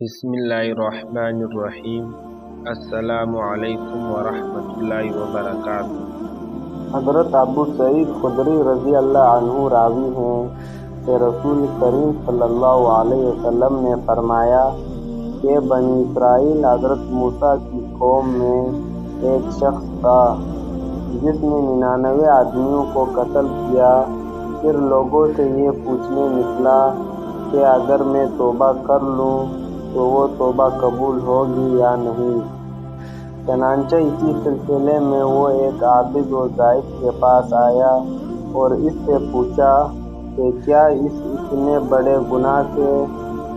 بسم اللہ الرحمن الرحیم۔ السلام علیکم ورحمۃ اللہ وبرکاتہ۔ حضرت ابو سعید خدری رضی اللہ عنہ راوی ہیں کہ رسول کریم صلی اللہ علیہ وسلم نے فرمایا کہ بنی اسرائیل حضرت موسیٰ کی قوم میں ایک شخص تھا جس نے 99 آدمیوں کو قتل کیا۔ پھر لوگوں سے یہ پوچھنے نکلا کہ اگر میں توبہ کر لوں تو وہ توبہ قبول ہوگی یا نہیں۔ چنانچہ اسی سلسلے میں وہ ایک عابد و زاہد کے پاس آیا اور اس سے پوچھا کہ کیا اس اتنے بڑے گناہ سے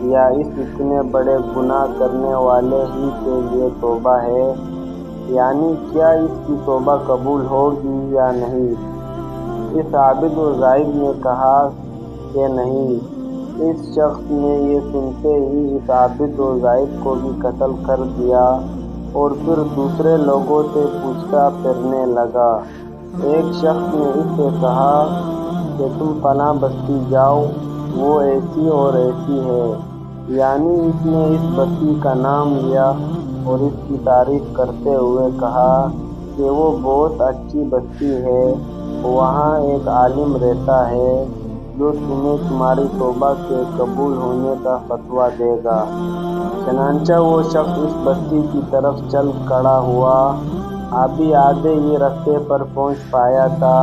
یا اس اتنے بڑے گناہ کرنے والے ہی کے لیے توبہ ہے، یعنی کیا اس کی توبہ قبول ہوگی یا نہیں؟ اس عابد و زاہد نے کہا کہ نہیں۔ اس شخص نے یہ سنتے ہی اس عابد و زاہد کو بھی قتل کر دیا اور پھر دوسرے لوگوں سے پوچھتا پھرنے لگا۔ ایک شخص نے اس سے کہا کہ تم فلاں بستی جاؤ، وہ ایسی اور ایسی ہے، یعنی اس نے اس بستی کا نام لیا اور اس کی تعریف کرتے ہوئے کہا کہ وہ بہت اچھی بستی ہے، وہاں ایک عالم رہتا ہے جو تمہیں تمہاری توبہ کے قبول ہونے کا فتویٰ دے گا۔ چنانچہ وہ شخص اس بستی کی طرف چل کھڑا ہوا۔ ابھی آدھے ہی رستے پر پہنچ پایا تھا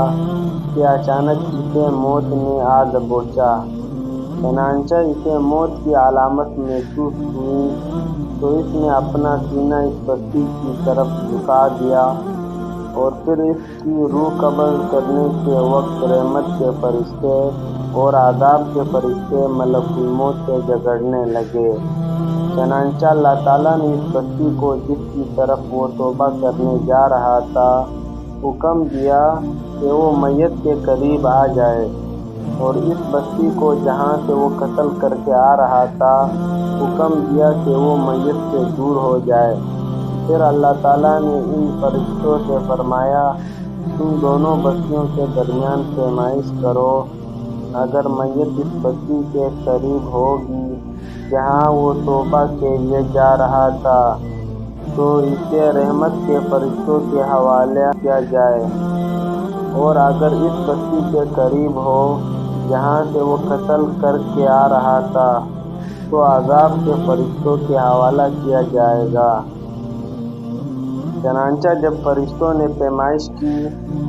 کہ اچانک اسے موت نے آ دبوچا۔ چنانچہ اسے موت کی علامت محسوس ہوئی تو اس نے اپنا سینہ اس بستی کی طرف جھکا دیا اور پھر اس کی روح قبض کرنے کے وقت رحمت کے فرشتے اور عذاب کے فرشتے ملک الموت سے جھگڑنے لگے۔ چنانچہ اللہ تعالیٰ نے اس بستی کو جس کی طرف وہ توبہ کرنے جا رہا تھا حکم دیا کہ وہ میت کے قریب آ جائے، اور اس بستی کو جہاں سے وہ قتل کر کے آ رہا تھا حکم دیا کہ وہ میت سے دور ہو جائے۔ پھر اللہ تعالیٰ نے ان فرشتوں سے فرمایا تم دونوں بستیوں کے درمیان پیمائش کرو، اگر میت اس بستی کے قریب ہوگی جہاں وہ توبہ کے لیے جا رہا تھا تو اسے رحمت کے فرشتوں کے حوالے کیا جائے، اور اگر اس بستی کے قریب ہو جہاں سے وہ قتل کر کے آ رہا تھا تو عذاب کے فرشتوں کے حوالہ کیا جائے گا۔ چنانچہ جب فرشتوں نے پیمائش کی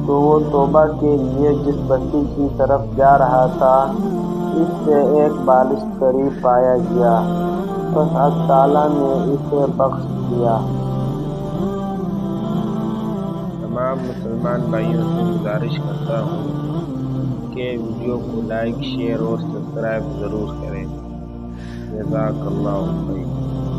تو وہ توبہ کے لیے جس بستی کی طرف جا رہا تھا اس سے ایک بالشت قریب پایا گیا، بس اللہ تعالیٰ نے اسے بخش دیا۔ تمام مسلمان بھائیوں سے گزارش کرتا ہوں کہ ویڈیو کو لائک، شیئر اور سبسکرائب ضرور کریں۔ جزاک اللہ خیر۔